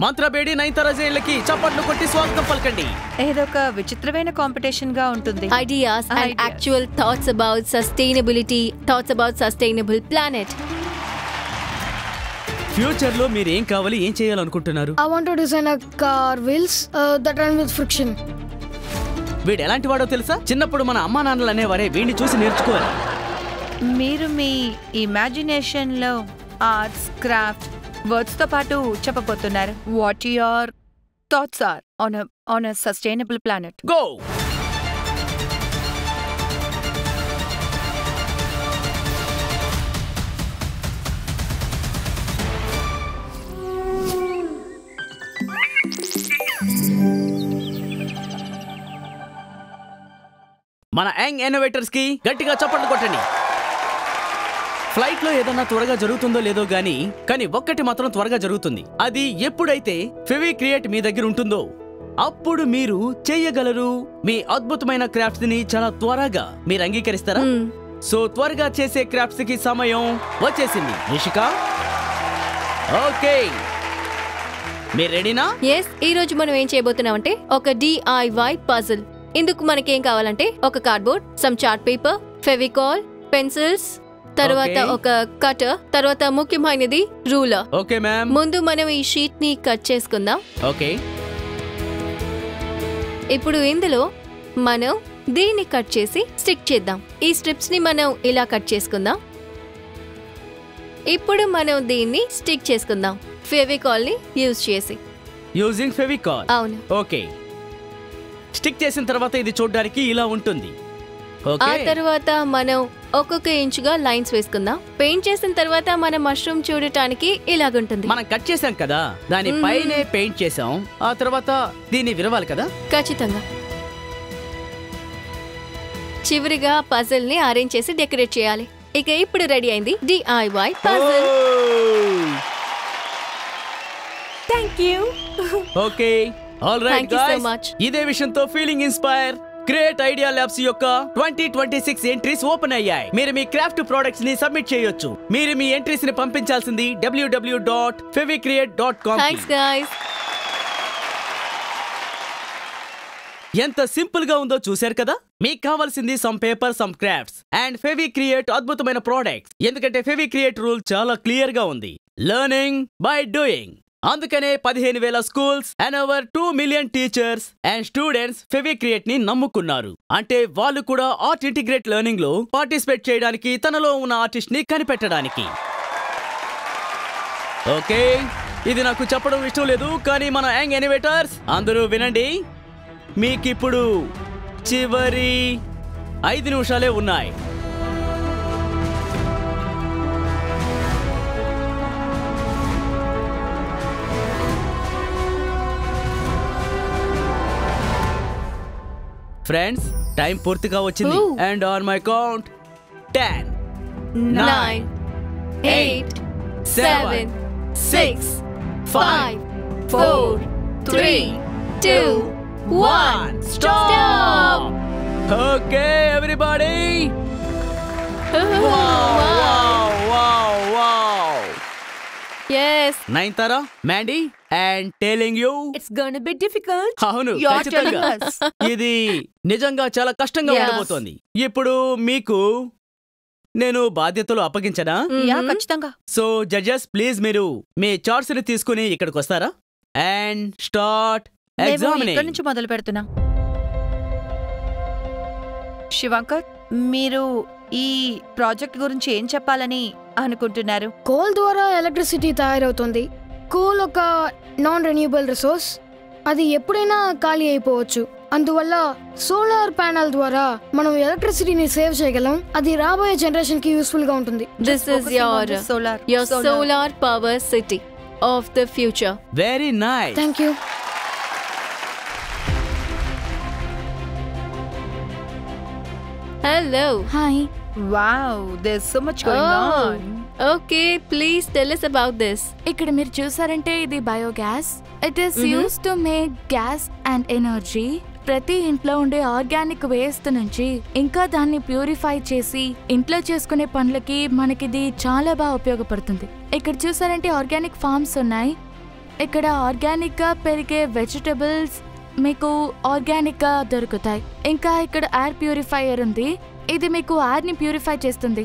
మంత్రబేడి నైన్తారా జైన్లకి చప్పట్లు కొట్టి స్వాగతం పలకండి. ఏదొక విచిత్రమైన కాంపిటీషన్ గా ఉంటుంది. Ideas and actual thoughts about sustainability, thoughts about sustainable planet. Future లో మీరు ఏం కావాలి, ఏం చేయాలనుకుంటున్నారు? I want to design a car wheels that run with friction. వీడు ఎలాంటి వాడో తెలుసా? చిన్నప్పుడు మన అమ్మా నాన్నలు అనేవారే వీడిని చూసి నేర్చుకోవాలి. మీరు మీ ఇమాజినేషన్ లో ఆర్ట్స్, క్రాఫ్ట్, వర్డ్స్ తో పాటు చెప్పబోతున్నారు. What your thoughts are on a sustainable planet. Go. మన యంగ్ ఇన్నోవేటర్స్ కి గట్టిగా చప్పట్లు కొట్టండి. ఫ్లైట్ లో ఏదన్నా త్వరగా జరుగుతుందో లేదో కానీ ఒక్కటి మాత్రం త్వరగా జరుగుతుంది. అది ఎప్పుడైతే ఫెవి క్రియేట్ మీ దగ్గర ఉంటుందో అప్పుడు మీరు చేయగలరు. మీ అద్భుతమైన క్రాఫ్ట్స్ ని చాలా త్వరగా మీరు అంగీకరిస్తారా? సో త్వరగా చేసే క్రాఫ్ట్స్ కి సమయం వచ్చేసింది. రిషికా, ఓకే, మీరు రెడీనా? yes, ఈ రోజు మనం ఏం చేయబోతున్నామంటే ఒక DIY పజిల్. ఇందుకు మనకేం కావాలంటే ఒక cardboard, some chart paper, Fevicol, pencils, తర్వాత ఒక కటర్, తర్వాత ముఖ్యమైనది రూలర్. Okay ma'am. ముందు మనం ఈ షీట్ ని కట్ చేసుకుందాం. ఓకే. ఇప్పుడు ఇందులో మనం దీన్ని కట్ చేసి స్టిక్ చేద్దాం. ఈ స్ట్రిప్స్ ని మనం ఇలా కట్ చేసుకుందాం. ఇప్పుడు మనం దీన్ని స్టిక్ చేసుకుందాం ఫెవికాల్ ని యూజ్ చేసి. యూజింగ్ ఫెవికాల్. అవును. ఓకే. స్టిక్ చేసిన తర్వాత ఇది చూడడానికి ఇలా ఉంటుంది. ఆ తర్వాత మనం ఒక్కొక్క ఇంచుగా లైన్స్ వేసుకుందాం. పెయింట్ చేసిన తర్వాత మన మష్రూమ్ చూడటానికి ఇలాగుంటుంది. మనం కట్ చేసాం కదా, దాని పైనే పెయింట్ చేసాం. ఆ తర్వాత దీన్ని విరవాలి కదా. ఖచ్చితంగా. చివరిగా పజిల్ ని అరేంజ్ చేసి డెకరేట్ చేయాలి. ఇక ఇప్పుడు రెడీ అయింది DIY puzzle. Thank you. Okay, all right Thank you so guys. much. ఇదే విషయంతో feeling inspire create idea labs యొక్క 2026 ఎంట్రీస్ ఓపెన్ అయ్యాయి. మీరు మీ క్రాఫ్ట్ ప్రొడక్ట్స్ ని సబ్మిట్ చేయొచ్చు. మీరు మీ ఎంట్రీస్ ని పంపించాల్సింది www.fevicreate.com. Thanks guys. ఎంత సింపుల్ గా ఉందో చూశారు కదా. మీకు కావాల్సింది some paper, some crafts and Fevi create అద్భుతమైన ప్రొడక్ట్స్. ఎందుకంటే ఫెవి క్రియేట్ రూల్ చాలా క్లియర్ గా ఉంది, లెర్నింగ్ బై డూయింగ్. అందుకనే 15,000 schools and over 2 million teachers and students Fevi create ని నమ్ముకున్నారు. అంటే వాళ్ళు కూడా ఆర్ట్ ఇంటిగ్రేట్ లెర్నింగ్ లో పార్టిసిపేట్ చేయడానికి, తనలో ఉన్న ఆర్టిస్ట్ ని కనిపెట్టడానికి. ఓకే, ఇది నాకు చెప్పడం ఇష్టం లేదు, కానీ మన యంగ్ ఇన్నోవేటర్స్ అందరూ వినండి. మీకిప్పుడు చివరి 5 నిమిషాలే ఉన్నాయి. ఫ్రెండ్స్, టైం పూర్తిగా వచ్చింది. And on my count 10 9 8 7 6 5 4 3 2 1 Stop! Okay, everybody! Wow! yes, Nayanthara, Mandy, and telling you It's gonna be difficult. అవును, You're ఖచ్చితంగా telling us. ఇది నిజంగా చాలా కష్టంగా ఉండబోతోంది. ఇప్పుడు మీకు నేను బాధ్యతలు అప్పగించనా? యా, ఖచ్చితంగా. సో జడ్జెస్, ప్లీజ్ మీరు మీ చార్ట్స్ ని తీసుకుని ఇక్కడికి వస్తారా? And start examining. ఇక్కడ నుంచి మొదలు పెడుతున్నాం. శివాంకర్, మీరు ఈ ప్రాజెక్ట్ గురించి ఏం చెప్పాలని అనుకుంటున్నారు? కోల్ ద్వారా ఎలక్ట్రిసిటీ తయారవుతుంది. కోల్ ఒక నాన్ రెన్యూబుల్ రిసోర్స్, అది ఎప్పుడైనా ఖాళీ అయిపోవచ్చు. అందువల్ల సోలార్ ప్యానెల్ ద్వారా మనం ఎలక్ట్రిసిటీని సేవ్ చేయగలం. అది రాబోయే జనరేషన్ కి యూస్ఫుల్ గా ఉంటుంది. this is your solar power city of the future. Very nice. Thank you. hello. Hi. Wow, there's so much going on. Okay, please tell us about this. ఇక్కడ మీరు చూసారంటే ఇది biogas. It is use to make gas and energy. ప్రతి ఇంట్లో ఉండే organic waste నుంచి ఇంకా దాన్ని ప్యూరిఫై చేసి ఇంట్లో చేసుకునే పనులకి మనకిది చాలా బాగా ఉపయోగపడుతుంది. ఇక్కడ చూసారంటే ఆర్గానిక్ ఫార్మ్స్ ఉన్నాయి. ఇక్కడ ఆర్గానిక్ గా పెరిగే వెజిటబుల్స్ మీకు ఆర్గానిక్ గా దొరుకుతాయి. ఇంకా ఇక్కడ ఎయిర్ ప్యూరిఫైయర్ ఉంది. ఇది మీకు ఎయిర్ ని ప్యూరిఫై చేస్తుంది,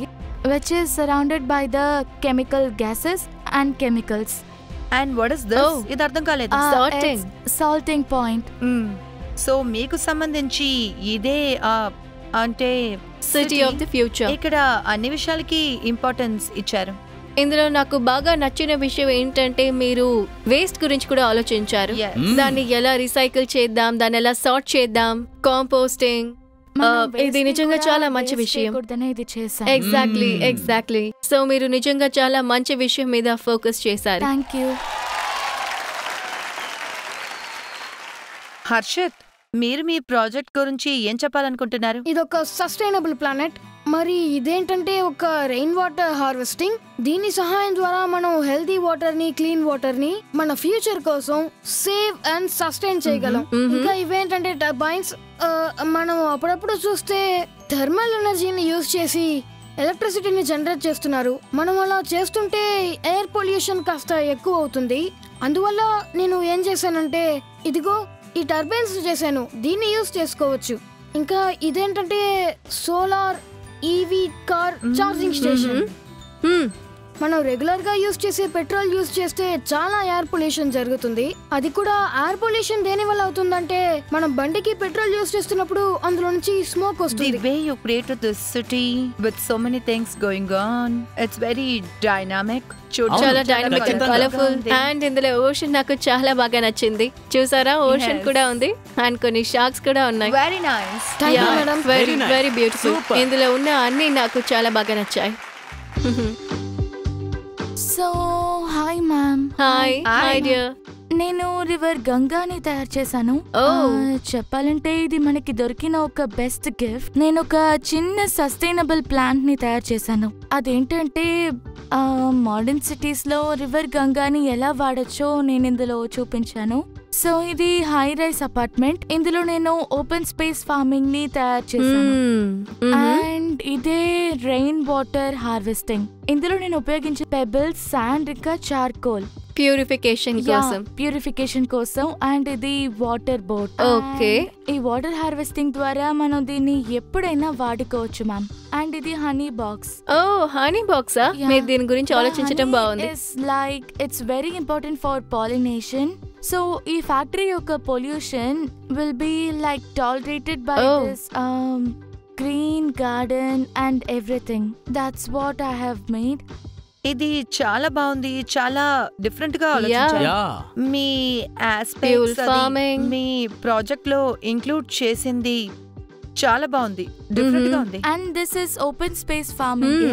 which is surrounded by the chemical gases and chemicals. And what is this? ఇది అర్థం కాలేదు. Salting point. సో మీకు సంబంధించి ఇదే అంటే సిటీ ఆఫ్ ది ఫ్యూచర్. ఇక్కడ అన్ని విషయాలకి ఇంపార్టెన్స్ ఇచ్చారు. ఇందులో నాకు బాగా నచ్చిన విషయం ఏంటంటే మీరు వేస్ట్ గురించి కూడా ఆలోచించారు. దాన్ని ఎలా రీసైకిల్ చేద్దాం, దాన్ని ఎలా సార్ట్ చేద్దాం, కాంపోస్టింగ్. ఇది నిజంగా చాలా మంచి విషయం. ఎగ్జాక్ట్లీ. సో మీరు నిజంగా చాలా మంచి విషయం మీద ఫోకస్ చేశారు. Thank you. హర్షత్, మీరు మీ ప్రాజెక్ట్ గురించి ఏం చెప్పాలనుకుంటున్నారు? ఇదొక సస్టైనబుల్ ప్లానెట్. మరి ఇదేంటంటే ఒక రెయిన్ వాటర్ హార్వెస్టింగ్. దీని సహాయం ద్వారా మనం హెల్తీ వాటర్ ని, క్లీన్ వాటర్ ని మన ఫ్యూచర్ కోసం సేవ్ అండ్ సస్టైన్ చేయగలం. ఇంకా ఇవేంటంటే టర్బైన్స్. మనం అప్పుడప్పుడు చూస్తే థర్మల్ ఎనర్జీని యూజ్ చేసి ఎలక్ట్రిసిటీని జనరేట్ చేస్తున్నారు. మనం అలా చేస్తుంటే ఎయిర్ పొల్యూషన్ కాస్త ఎక్కువ అవుతుంది. అందువల్ల నేను ఏం చేశానంటే ఇదిగో ఈ టర్బైన్స్ చేశాను. దీన్ని యూజ్ చేసుకోవచ్చు. ఇంకా ఇదేంటంటే solar EV car charging station. మనం రెగ్యులర్ గా యూజ్ చేసే పెట్రోల్ యూజ్ చేస్తే చాలా ఎయిర్ పొల్యూషన్ జరుగుతుంది. అది కూడా ఎయిర్ పొల్యూషన్ దేని వల్ల అవుతుందంటే మనం బండికి పెట్రోల్ యూజ్ చేస్తున్నప్పుడు అందులో నుంచి స్మోక్ వస్తుంది. The way you created this city with so many things going on, it's very dynamic. చాలా డైనమిక్ అండ్ కలర్ఫుల్. అండ్ ఇందులో ఓషన్ నాకు చాలా బాగా నచ్చింది. చూసారా, ఓషన్ కూడా ఉంది అండ్ కొన్ని షార్క్స్ కూడా ఉన్నాయి. Very nice. Very beautiful. ఇందులో ఉన్న అన్ని నాకు చాలా బాగా నచ్చాయి. So hi ma'am. Hi dear. నేను రివర్ గంగాని తయారు చేశాను. చెప్పాలంటే ఇది మనకి దొరికిన ఒక బెస్ట్ గిఫ్ట్. నేను ఒక చిన్న సస్టైనబుల్ ప్లాంట్ ని తయారు చేశాను. అదేంటంటే మోడర్న్ సిటీస్ లో రివర్ గంగాని ఎలా వాడచ్చో నేను ఇందులో చూపించాను. సో ఇది హై రైస్ అపార్ట్మెంట్. ఇందులో నేను ఓపెన్ స్పేస్ ఫార్మింగ్ ని తయారు చేశాను. అండ్ ఇదే రెయిన్ వాటర్ హార్వెస్టింగ్. ఇందులో నేను ఉపయోగించే పెబుల్స్, శాండ్, ఇంకా చార్కోల్ ప్యూరిఫికేషన్ కోసం. అండ్ ఇది వాటర్ బోట్. ఓకే. ఈ వాటర్ హార్వెస్టింగ్ ద్వారా మనం దీన్ని ఎప్పుడైనా వాడుకోవచ్చు మ్యామ్. అండ్ ఇది హనీ బాక్స్. హనీ బాక్సా? మీరు దీని గురించి ఆలోచించడం బాగుంది. Like it's very important for pollination. So ఈ ఫ్యాక్టరీ యొక్క pollution will be like tolerated by this green garden and everything. That's what I have made. ఇది చాలా బాగుంది. చాలా డిఫరెంట్ గా ఆలోచించారు. మీ ఆస్పెక్ట్స్ మీ ప్రాజెక్ట్ లో ఇంక్లూడ్ చేసింది చాలా బాగుంది, డిఫరెంట్ గా ఉంది. And this is open space farming.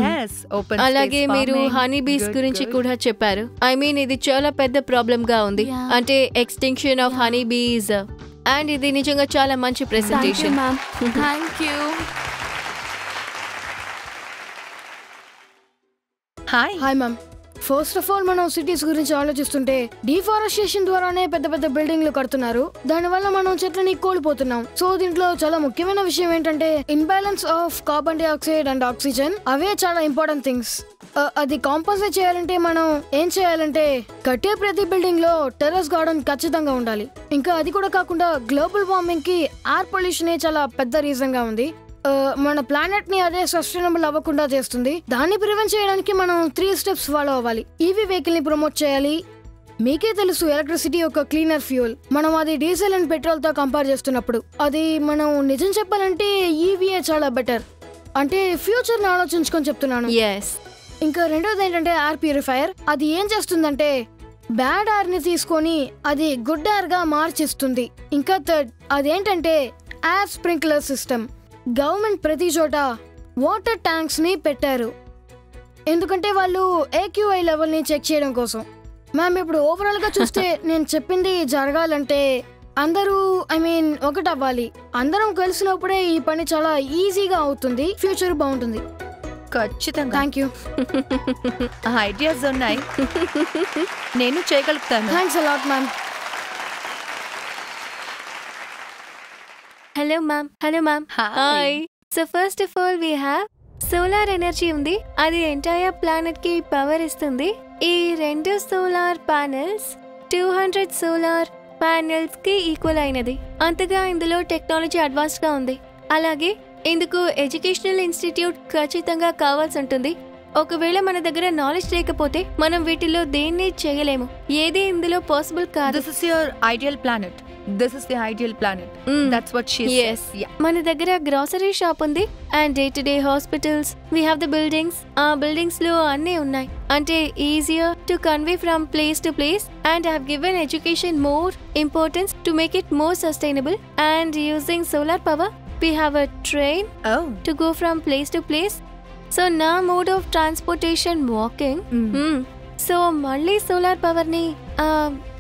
అలాగే మీరు హనీ బీస్ గురించి కూడా చెప్పారు. ఐ మీన్ ఇది చాలా పెద్ద ప్రాబ్లం గా ఉంది, అంటే extinction of honey bees. And ఇది నిజంగా చాలా మంచి presentation. Thank you. Hi ma'am. First of all మనం సిటీస్ గురించి ఆలోచిస్తుంటే డిఫారెస్టేషన్ ద్వారానే పెద్ద పెద్ద బిల్డింగ్లు కడుతున్నారు. దానివల్ల మనం చెట్లని కోల్పోతున్నాం. సో దీంట్లో చాలా ముఖ్యమైన విషయం ఏంటంటే imbalance of carbon dioxide and oxygen. అవే చాలా ఇంపార్టెంట్ థింగ్స్. అది కాంపన్సేట్ చేయాలంటే మనం ఏం చేయాలంటే కట్టే ప్రతి బిల్డింగ్ లో టెర్రస్ గార్డెన్ ఖచ్చితంగా ఉండాలి. ఇంకా అది కూడా కాకుండా గ్లోబల్ వార్మింగ్ కి ఎయిర్ పొల్యూషన్ చాలా పెద్ద రీజన్ గా ఉంది. మన ప్లానెట్ ని అదే సస్టైనబుల్ అవ్వకుండా చేస్తుంది. దాన్ని ప్రివెంట్ చేయడానికి మనం 3 స్టెప్స్ ఫాలో అవ్వాలి. ఈవీ వెహికల్ ని ప్రమోట్ చేయాలి. మీకే తెలుసు ఎలక్ట్రిసిటీ ఒక క్లీనర్ ఫ్యూయల్. మనం అది డీజిల్ అండ్ పెట్రోల్ తో కంపేర్ చేస్తున్నప్పుడు అది మనం నిజం చెప్పాలంటే ఈవీఏ చాలా బెటర్. అంటే ఫ్యూచర్ ని ఆలోచించుకొని చెప్తున్నాను. ఇంకా రెండోది ఏంటంటే ఎయిర్ ప్యూరిఫైయర్. అది ఏం చేస్తుందంటే బ్యాడ్ ఎయిర్ ని తీసుకొని అది గుడ్ ఎయిర్ గా మార్చిస్తుంది. ఇంకా థర్డ్ అదేంటంటే ఎయిర్ స్ప్రింక్లర్ సిస్టమ్. గవర్నమెంట్ ప్రతి చోట వాటర్ ట్యాంక్స్ ని పెట్టారు, ఎందుకంటే వాళ్ళు AQI లెవెల్ ని చెక్ చేయడం కోసం. మ్యామ్ ఇప్పుడు ఓవరాల్ గా చూస్తే నేను చెప్పింది జరగాలంటే అందరూ ఒకటి అవ్వాలి. అందరం కలిసినప్పుడే ఈ పని చాలా ఈజీగా అవుతుంది, ఫ్యూచర్ బాగుంటుంది. ఖచ్చితంగా. Thank you. ఐడియాస్ ఉన్నాయి, నేను చేయగలుగుతాను. Thanks a lot ma'am. Hello ma'am. Hi. So first of all we have solar energy ఉంది. అది ఎంటైర్ ప్లానెట్ కి పవర్ ఇస్తుంది. ఈ 2 సోలార్ ప్యానెల్స్ 200 సోలార్ ప్యానెల్స్ కి ఈక్వల్ అయినది. అంతగా ఇందులో టెక్నాలజీ అడ్వాన్స్ గా ఉంది. అలాగే ఇందుకు ఎడ్యుకేషనల్ ఇన్స్టిట్యూట్ ఖచ్చితంగా కావాల్సి ఉంటుంది. ఒకవేళ మన దగ్గర నాలెడ్జ్ లేకపోతే మనం వీటిలో దేన్ని చేయలేము. ఏది ఇందులో పాసిబుల్ కాదు. This is your ideal planet. This is the ideal planet. That's what she yes. says. Yeah. మన దగ్గర గ్రాసరీ షాప్ ఉంది and day to day hospitals. We have the buildings. ఆ బిల్డింగ్స్ లో అన్నీ ఉన్నాయి. అంటే easier to convey from place to place and have given education more importance to make it more sustainable and using solar power we have a train to go from place to place. So నా mode of transportation walking. So మళ్ళీ solar power ని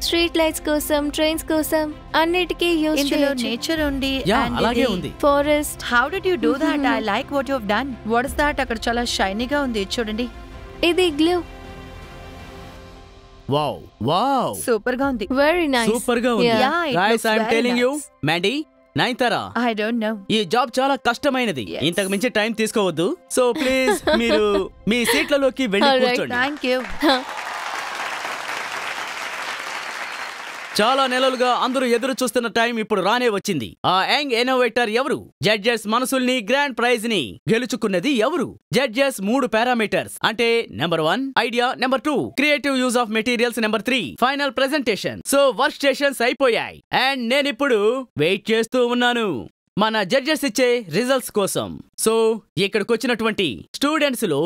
street lights కోసం, trains కోసం అన్నిటికీ use చేయొచ్చు. Nature ఉంది అలాగే ఉంది. Forest. How did you do that? I like what you have done. What is that? అక్కడ చాలా షైనీగా ఉంది చూడండి. ఇది గ్లో. వావ్ వావ్, సూపర్ గా ఉంది. Very nice. సూపర్ గా ఉంది. Yeah, it Guys, looks I'm very telling you, nice. Mandy, Nayanthara, I don't know. ఈ జాబ్ చాలా కష్టమైనది. ఇంతకు మించి టైం తీసుకోవద్దు. సో ప్లీజ్ మీరు మీ సీట్లలోకి వెళ్ళి కూర్చోండి. Thank you. చాలా నెలలుగా అందరూ ఎదురు చూస్తున్న టైం ఇప్పుడు రానే వచ్చింది. ఆ యంగ్ ఇన్నోవేటర్ ఎవరు? జడ్జెస్ మనసుల్ని, గ్రాండ్ ప్రైజ్ ని గెలుచుకున్నది ఎవరు? జడ్జెస్ 3 పారామీటర్స్ అంటే number 1 idea, number 2 creative use of materials, number 3 final presentation. So work stations అయిపోయాయి అండ్ నేను ఇప్పుడు వెయిట్ చేస్తూ ఉన్నాను మన జడ్జెస్ ఇచ్చే రిజల్ట్స్ కోసం. సో ఇక్కడికి వచ్చినటువంటి స్టూడెంట్స్ లో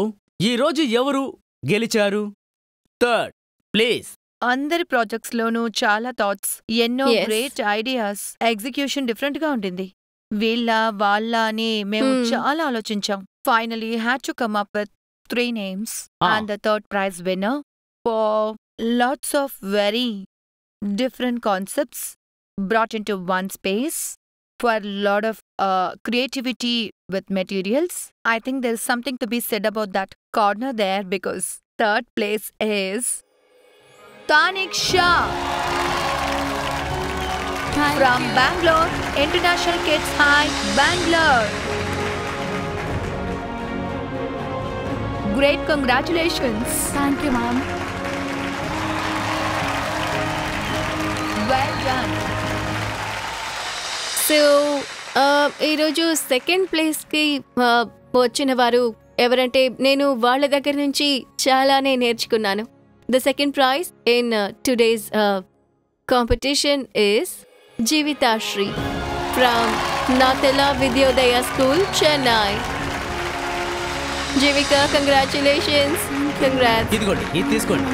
ఈ రోజు ఎవరు గెలిచారు? Third place. అందరి ప్రాజెక్ట్స్ లోనూ చాలా థాట్స్, ఎన్నో గ్రేట్ ఐడియాస్, ఎగ్జిక్యూషన్ డిఫరెంట్ గా ఉంటుంది. వీళ్ళ వాళ్ళ అని మేము చాలా ఆలోచించాం. Finally had to come up with 3 names and the third prize winner for lots of very different concepts brought into one space for a lot of creativity with materials. I think there's something to be said about that corner there because third place is Tanik Shah from Bangalore International Kids High, Bangalore. Great, congratulations. Thank you, ma'am. Well done. So ఈరోజు second ప్లేస్కి వచ్చిన వారు ఎవరంటే నేను వాళ్ళ దగ్గర నుంచి చాలానే నేర్చుకున్నాను. The second prize in today's competition is Jeevithashree from Nathela Vidyodaya school, Chennai. Jeevika, congratulations. Congrats. ఇదిగోండి, ఇది తీసుకోండి.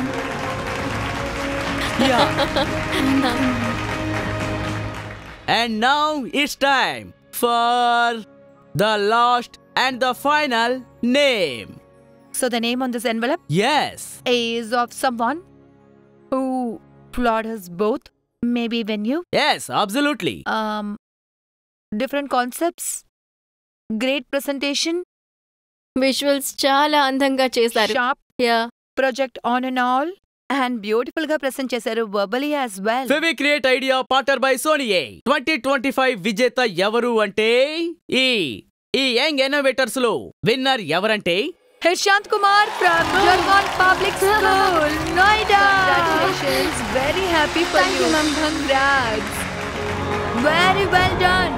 And now it's time for the last and the final name. So the name on this envelope Yes. is of someone who floored us both. Maybe when you Yes, absolutely. different concepts, great presentation, visuals చాలా అందంగా చేశారు. sharp yeah, project on and all, and beautiful గా present చేశారు verbally as well. Fevi Create Idea partner by Sony. 2025 విజేత ఎవరు అంటే ఈ young innovators లో విన్నర్ ఎవరంటే Hirshant Kumar from Jargon Public School, Noida. Congratulations. Very happy for you. Thank you, ma'am. Congrats. Very well done.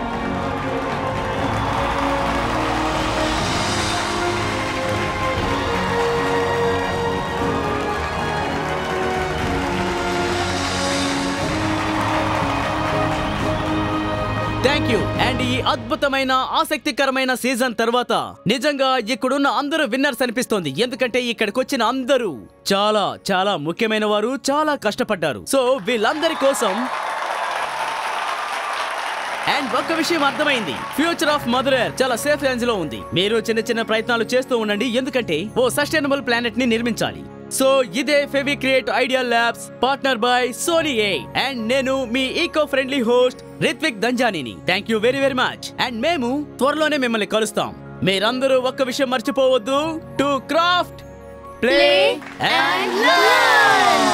Thank you. And ఈ అద్భుతమైన ఆసక్తికరమైన season తర్వాత నిజంగా ఇక్కడున్న అందరూ విన్నర్స్ అనిపిస్తోంది. ఎందుకంటే ఇక్కడికి వచ్చిన అందరూ చాలా చాలా ముఖ్యమైన వారు, చాలా కష్టపడ్డారు. సో వీళ్ళందరి కోసం అండ్ ఒక్క విషయం అర్థమైంది, ఫ్యూచర్ ఆఫ్ మదర్ ఎర్త్ చాలా సేఫ్ రేంజ్ లో ఉంది. మీరు చిన్న చిన్న ప్రయత్నాలు చేస్తూ ఉండండి, ఎందుకంటే ఓ సస్టైనబుల్ ప్లానెట్ ని నిర్మించాలి. సో ఇదే Fevicreate idea labs partner by Sony and నేను మీ ఈకో ఫ్రెండ్లీ హోస్ట్ రిత్విక్ దంజానీని. Thank you very very much. And మేము త్వరలోనే మిమ్మల్ని కలుస్తాం. మీరందరూ ఒక్క విషయం మర్చిపోవద్దు, to craft, play and learn.